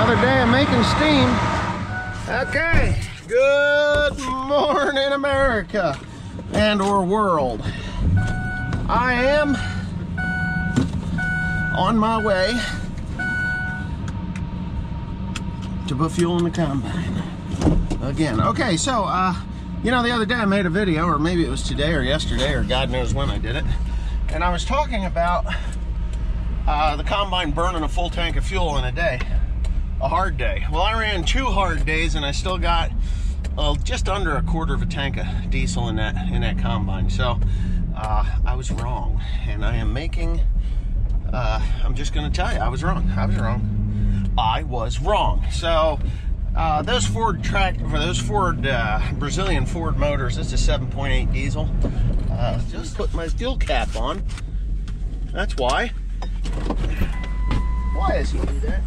Another day of making steam. Okay, good morning, America and or world. I am on my way to put fuel in the combine again. Okay, so you know, the other day I made a video, or maybe it was today or yesterday, or God knows when I did it, and I was talking about the combine burning a full tank of fuel in a day, a hard day. Well, I ran 2 hard days and I still got just under a quarter of a tank of diesel in that combine. So I was wrong, and I am making I'm just gonna tell you, I was wrong. So those Ford Brazilian Ford motors, this is 7.8 diesel. Just put my fuel cap on. That's why. Why does he do that?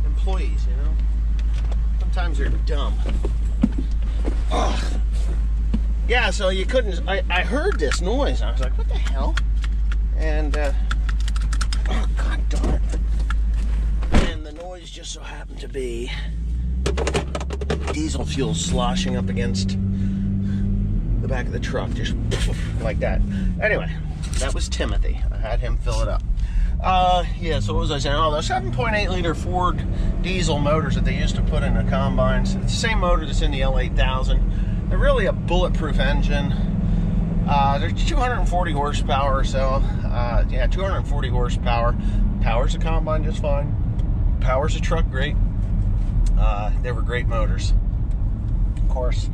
Employees, you know, sometimes they're dumb. Ugh. Yeah, so you couldn't, I heard this noise. I was like, what the hell? And, oh, God darn it. And the noise just so happened to be diesel fuel sloshing up against the back of the truck, just like that. Anyway, that was Timothy. I had him fill it up. Yeah, so what was I saying? Oh, those 7.8 liter Ford diesel motors that they used to put in the combines. It's the same motor that's in the L8000. They're really a bulletproof engine. They're 240 horsepower or so. Yeah, 240 horsepower. Powers the combine just fine. Powers the truck great. They were great motors. Of course,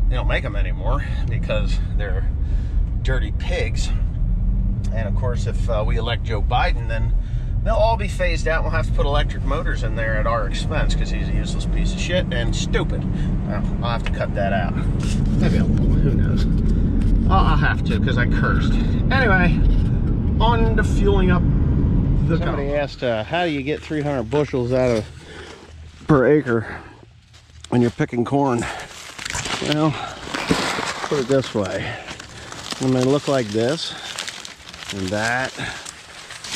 they don't make them anymore because they're dirty pigs. And of course, if we elect Joe Biden, then they'll all be phased out. We'll have to put electric motors in there at our expense because he's a useless piece of shit and stupid. I'll have to cut that out. Maybe I won't. Who knows? I'll have to because I cursed. Anyway, on to fueling up the car. Somebody asked, how do you get 300 bushels out of per acre when you're picking corn? Well, put it this way. When they look like this, and that,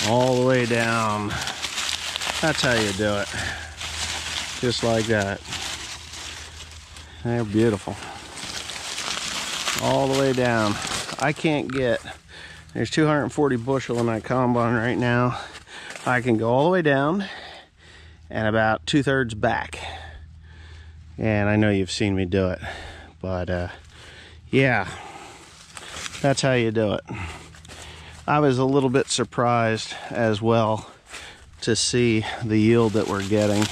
all the way down. That's how you do it. Just like that. They're beautiful. All the way down. I can't get, there's 240 bushel in that combine right now. I can go all the way down and about 2/3 back. And I know you've seen me do it. But yeah, that's how you do it. I was a little bit surprised as well to see the yield that we're getting,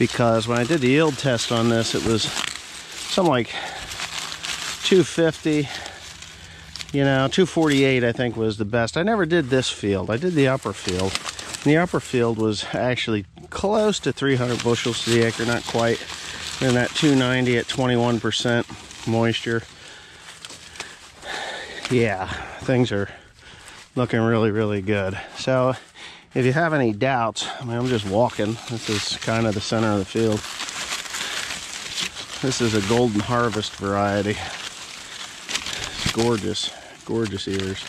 because when I did the yield test on this, it was something like 250, you know, 248 I think was the best. I never did this field. I did the upper field. And the upper field was actually close to 300 bushels to the acre, not quite. And that 290 at 21% moisture. Yeah, things are looking really, really good. So if you have any doubts, I mean, I'm just walking. This is kind of the center of the field. This is a golden harvest variety. It's gorgeous, gorgeous ears.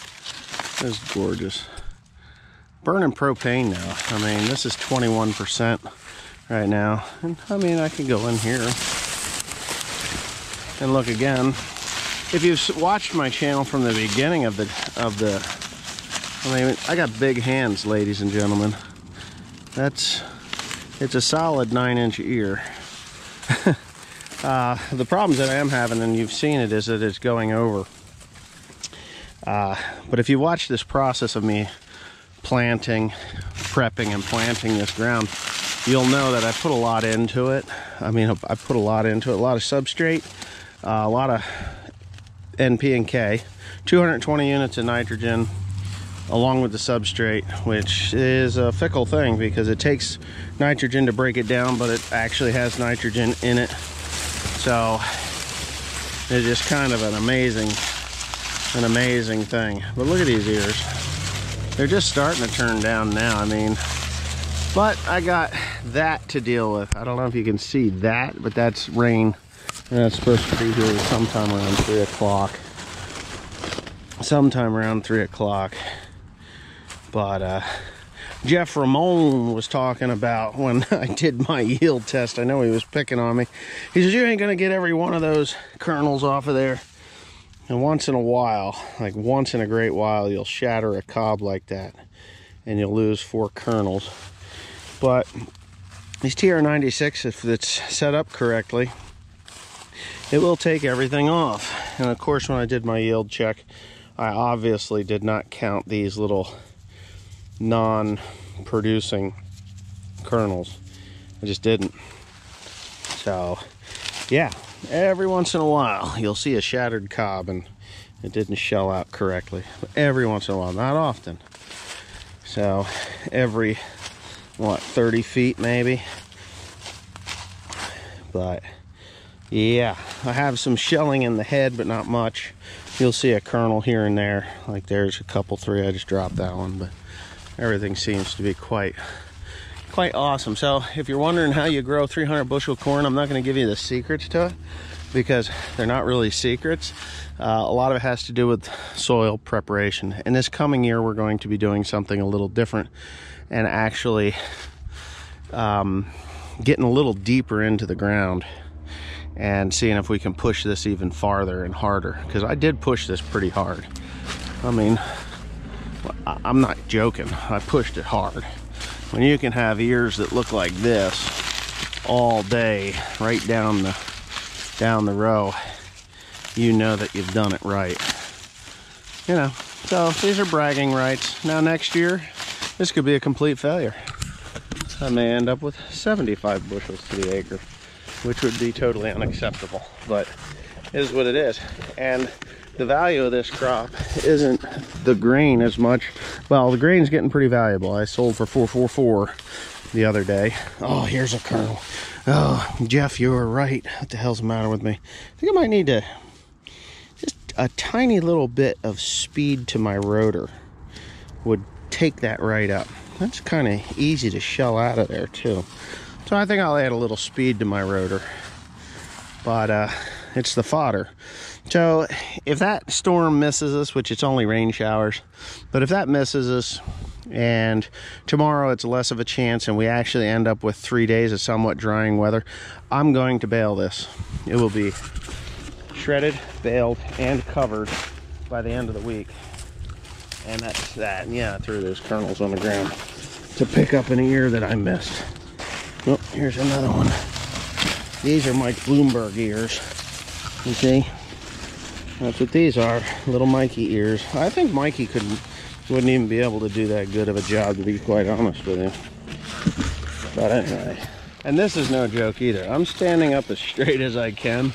This is gorgeous. Burning propane now. I mean, this is 21% right now. And I mean, I can go in here and look again. If you've watched my channel from the beginning of the, I mean, I got big hands, ladies and gentlemen. It's a solid 9-inch ear. The problems that I am having, and you've seen it, is that it's going over. But if you watch this process of me planting, prepping and planting this ground, you'll know that I put a lot into it. I mean, I put a lot into it, a lot of substrate, a lot of NP and K, 220 units of nitrogen along with the substrate, which is a fickle thing because it takes nitrogen to break it down, but it actually has nitrogen in it. So it's just kind of an amazing thing. But look at these ears. They're just starting to turn down now. I mean, but I got that to deal with. I don't know if you can see that, but that's rain. And that's supposed to be here sometime around 3 o'clock. sometime around 3 o'clock. But Jeff Ramon was talking about when I did my yield test. I know he was picking on me. He says, you ain't gonna get every one of those kernels off of there. And once in a while, like once in a great while, you'll shatter a cob like that and you'll lose 4 kernels. But these TR96, if it's set up correctly, it will take everything off. And of course, when I did my yield check, I obviously did not count these little non-producing kernels. I just didn't. So yeah, every once in a while you'll see a shattered cob and it didn't shell out correctly. But every once in a while, not often. So every, what, 30 feet maybe. But yeah, I have some shelling in the head, but not much. You'll see a kernel here and there. Like there's a couple, 3. I just dropped that one, but everything seems to be quite awesome. So if you're wondering how you grow 300 bushel corn, I'm not going to give you the secrets to it because they're not really secrets. A lot of it has to do with soil preparation. And this coming year, we're going to be doing something a little different and actually getting a little deeper into the ground and seeing if we can push this even farther and harder, because I did push this pretty hard. I mean, I'm not joking, I pushed it hard. When you can have ears that look like this all day right down the row, you know that you've done it right. You know, so these are bragging rights. Now next year, this could be a complete failure. I may end up with 75 bushels to the acre, which would be totally unacceptable, but it is what it is. And the value of this crop isn't the grain as much. Well, the grain's getting pretty valuable. I sold for $444 the other day. Oh, here's a kernel. Oh, Jeff, you were right. What the hell's the matter with me? I think I might need to just a tiny little bit of speed to my rotor would take that right up. That's kind of easy to shell out of there too. So I think I'll add a little speed to my rotor. But it's the fodder. So if that storm misses us, which it's only rain showers, but if that misses us and tomorrow it's less of a chance and we actually end up with 3 days of somewhat drying weather, I'm going to bale this. It will be shredded, baled, and covered by the end of the week. And that's that. And yeah, I threw those kernels on the ground to pick up an ear that I missed. Oh, here's another one. These are Mike Bloomberg ears. You see? That's what these are. Little Mikey ears. I think Mikey wouldn't even be able to do that good of a job, to be quite honest with you. But anyway. And this is no joke either. I'm standing up as straight as I can.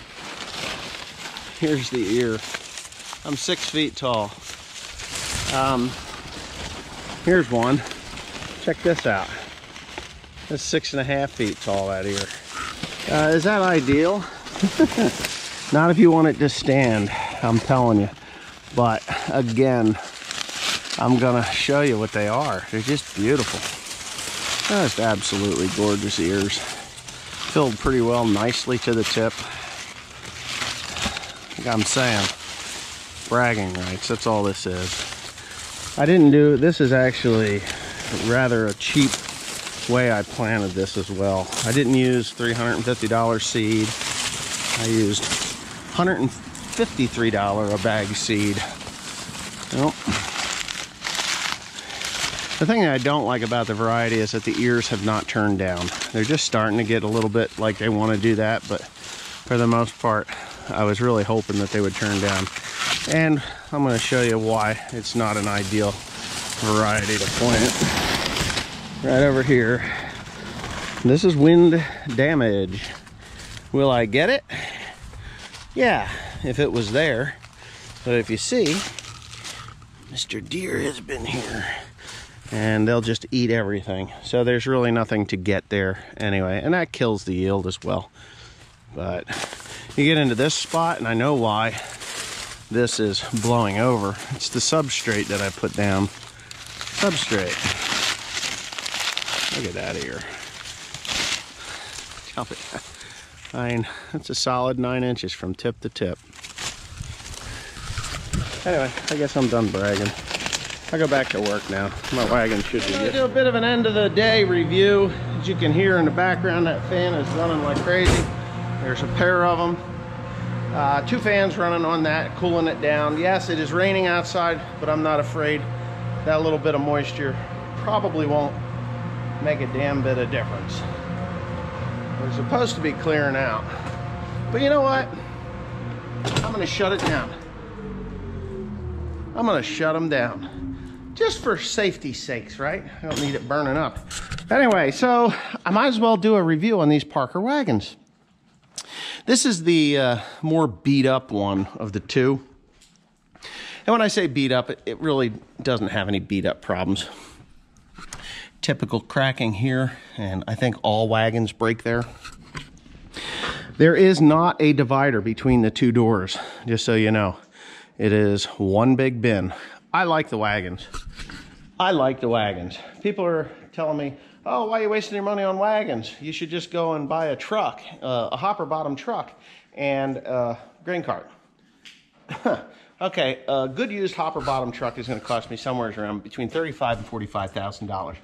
Here's the ear. I'm 6 feet tall. Here's one. Check this out. That's 6.5 feet tall, that ear. Is that ideal? Not if you want it to stand, I'm telling you. But again, I'm gonna show you what they are. They're just beautiful. Just absolutely gorgeous ears. Filled pretty well, nicely to the tip. Like I'm saying, bragging rights, that's all this is. I didn't do, this is actually rather a cheap way I planted this as well. I didn't use $350 seed. I used $153 a bag seed. Well, the thing that I don't like about the variety is that the ears have not turned down. They're just starting to get a little bit like they want to do that, but for the most part, I was really hoping that they would turn down. And I'm going to show you why it's not an ideal variety to plant. Right over here. This is wind damage. Will I get it? Yeah, if it was there. But if you see, Mr. Deer has been here. And they'll just eat everything. So there's really nothing to get there anyway. And that kills the yield as well. But you get into this spot, and I know why this is blowing over. It's the substrate that I put down. Substrate. Look at that ear. I mean, that's a solid 9 inches from tip to tip. Anyway, I guess I'm done bragging. I go back to work now. My wagon should be good. Do a bit of an end of the day review. As you can hear in the background, that fan is running like crazy. There's a pair of them. 2 fans running on that, cooling it down. Yes, it is raining outside, but I'm not afraid. That little bit of moisture probably won't make a damn bit of difference. We're supposed to be clearing out. But you know what? I'm gonna shut it down. I'm gonna shut them down. Just for safety's sakes, right? I don't need it burning up. Anyway, so I might as well do a review on these Parker wagons. This is the more beat up one of the 2. And when I say beat up, it really doesn't have any beat up problems. Typical cracking here, and I think all wagons break there. There is not a divider between the 2 doors, just so you know. It is one big bin. I like the wagons. I like the wagons. People are telling me, oh, why are you wasting your money on wagons? You should just go and buy a truck, a hopper bottom truck, and a grain cart. Okay, a good used hopper bottom truck is going to cost me somewhere around between $35,000 and $45,000.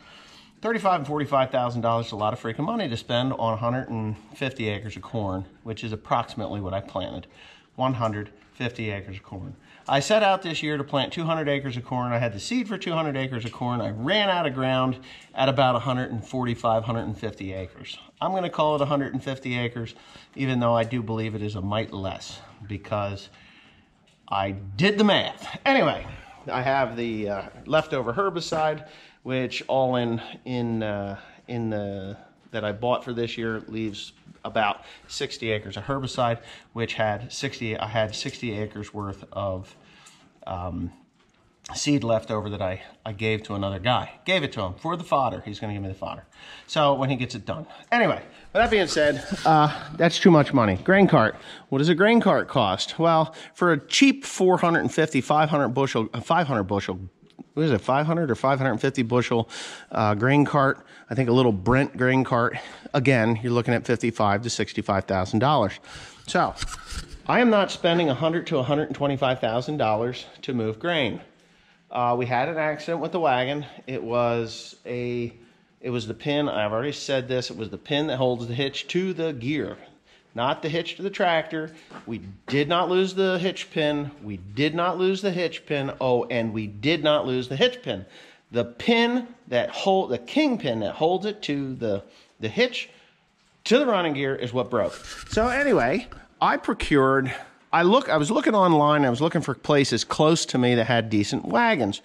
$35,000 and $45,000 is a lot of freaking money to spend on 150 acres of corn, which is approximately what I planted. 150 acres of corn. I set out this year to plant 200 acres of corn. I had the seed for 200 acres of corn. I ran out of ground at about 145, 150 acres. I'm going to call it 150 acres, even though I do believe it is a mite less, because I did the math. Anyway, I have the leftover herbicide, which all in that I bought for this year leaves about 60 acres of herbicide, which had 60 acres worth of seed left over that I gave to another guy. Gave it to him for the fodder. He's going to give me the fodder. So when he gets it done. Anyway, with that being said, that's too much money. Grain cart. What does a grain cart cost? Well, for a cheap 450, 500 bushel, what is it, 500 or 550 bushel grain cart, I think a little Brent grain cart, again, you're looking at $55,000 to $65,000. So I am not spending $100,000 to $125,000 to move grain. We had an accident with the wagon. It was the pin, I've already said this, it was the pin that holds the hitch to the gear, not the hitch to the tractor. We did not lose the hitch pin. We did not lose the hitch pin. Oh, and we did not lose the hitch pin. The pin that the king pin that holds it to the hitch to the running gear is what broke. So anyway, I was looking online, I was looking for places close to me that had decent wagons.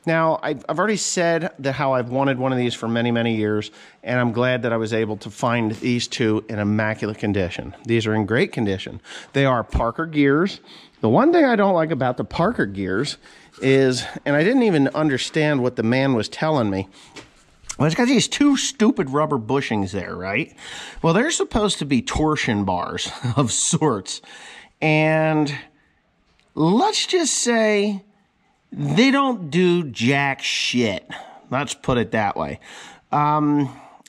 Now, I've already said that how I've wanted one of these for many, many years, and I'm glad that I was able to find these 2 in immaculate condition. These are in great condition. They are Parker gears. The one thing I don't like about the Parker gears is, and I didn't even understand what the man was telling me, well, it's got these 2 stupid rubber bushings there, right? Well, they're supposed to be torsion bars of sorts. And let's just say they don't do jack shit. Let's put it that way.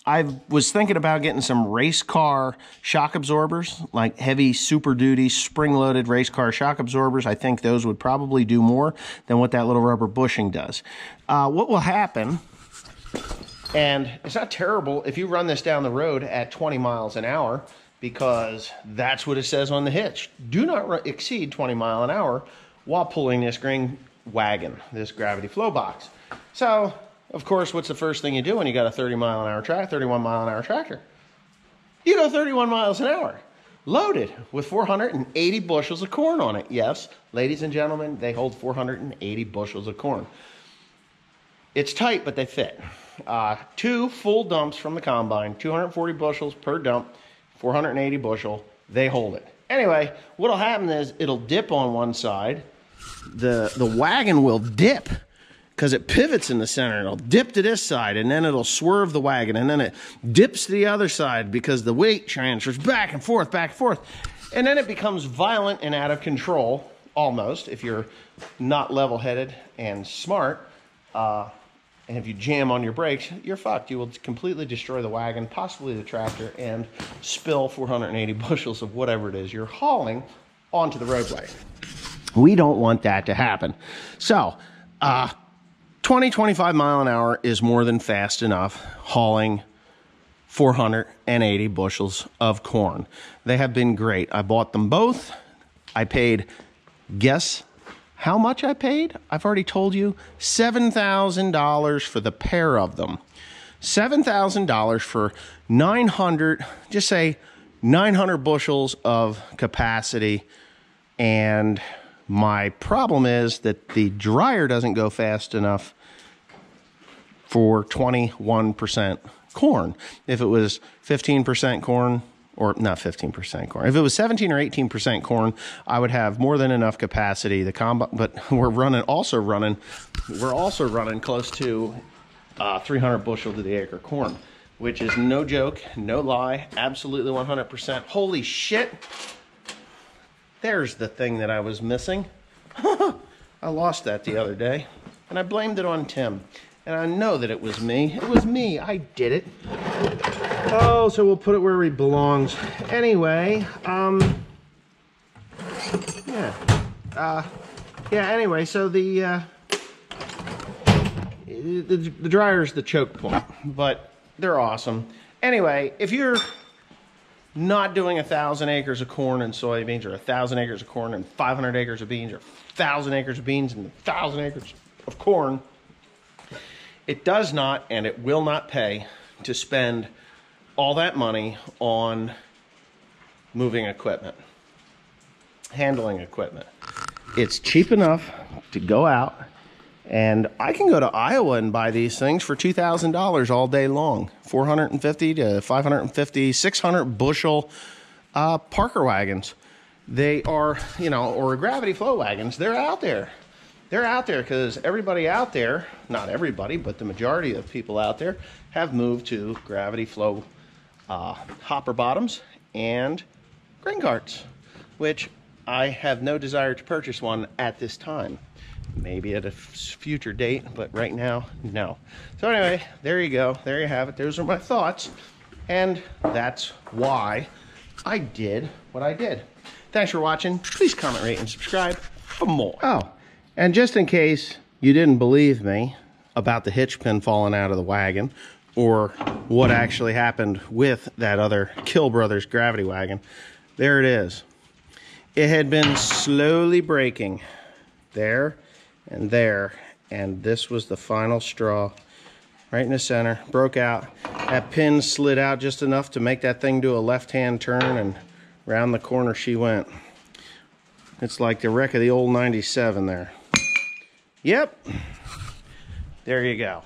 I was thinking about getting some race car shock absorbers, like heavy Super Duty spring-loaded race car shock absorbers. I think those would probably do more than what that little rubber bushing does. What will happen, and it's not terrible if you run this down the road at 20 miles an hour, because that's what it says on the hitch. Do not exceed 20 miles an hour while pulling this grain wagon, this gravity flow box. So, of course, what's the first thing you do when you got a 31 mile an hour tractor? You go 31 miles an hour, loaded with 480 bushels of corn on it. Yes, ladies and gentlemen, they hold 480 bushels of corn. It's tight, but they fit. 2 full dumps from the combine, 240 bushels per dump, 480 bushel, they hold it. Anyway, what'll happen is it'll dip on one side. The wagon will dip because it pivots in the center. It'll dip to this side, and then it'll swerve the wagon, and then it dips to the other side because the weight transfers back and forth, and then it becomes violent and out of control, almost, if you're not level-headed and smart. And if you jam on your brakes, you're fucked. You will completely destroy the wagon, possibly the tractor, and spill 480 bushels of whatever it is you're hauling onto the roadway. We don't want that to happen. So 25 mile an hour is more than fast enough hauling 480 bushels of corn. They have been great. I bought them both. I paid, guess how much I paid? I've already told you, $7,000 for the pair of them. $7,000 for 900, just say 900 bushels of capacity. And my problem is that the dryer doesn't go fast enough for 21% corn. If it was 15% corn, or not 15% corn, if it was 17 or 18% corn, I would have more than enough capacity. But we're also running close to 300 bushel to the acre corn, which is no joke, no lie, absolutely 100%. Holy shit! There's the thing that I was missing. I lost that the other day, and I blamed it on Tim. And I know that it was me. It was me. I did it. Oh, so we'll put it where it belongs. Anyway, anyway, so the dryer's the choke point, but they're awesome. Anyway, if you're not doing 1,000 acres of corn and soybeans, or 1,000 acres of corn and 500 acres of beans, or 1,000 acres of beans and 1,000 acres of corn, it does not and it will not pay to spend all that money on moving equipment, handling equipment. It's cheap enough to go out, and I can go to Iowa and buy these things for $2,000 all day long. 450 to 550, 600 bushel Parker wagons. They are, or gravity flow wagons. They're out there. They're out there because everybody out there, not everybody, but the majority of people out there have moved to gravity flow hopper bottoms and grain carts, which I have no desire to purchase one at this time. Maybe at a future date, but right now, no. So anyway, there you go. There you have it. Those are my thoughts. And that's why I did what I did. Thanks for watching. Please comment, rate, and subscribe for more. Oh, and just in case you didn't believe me about the hitch pin falling out of the wagon, or what actually happened with that other Kill Brothers gravity wagon, there it is. It had been slowly breaking there and there, and this was the final straw right in the center. Broke out. That pin slid out just enough to make that thing do a left-hand turn, and round the corner she went. It's like the wreck of the old 97 there. Yep, there you go.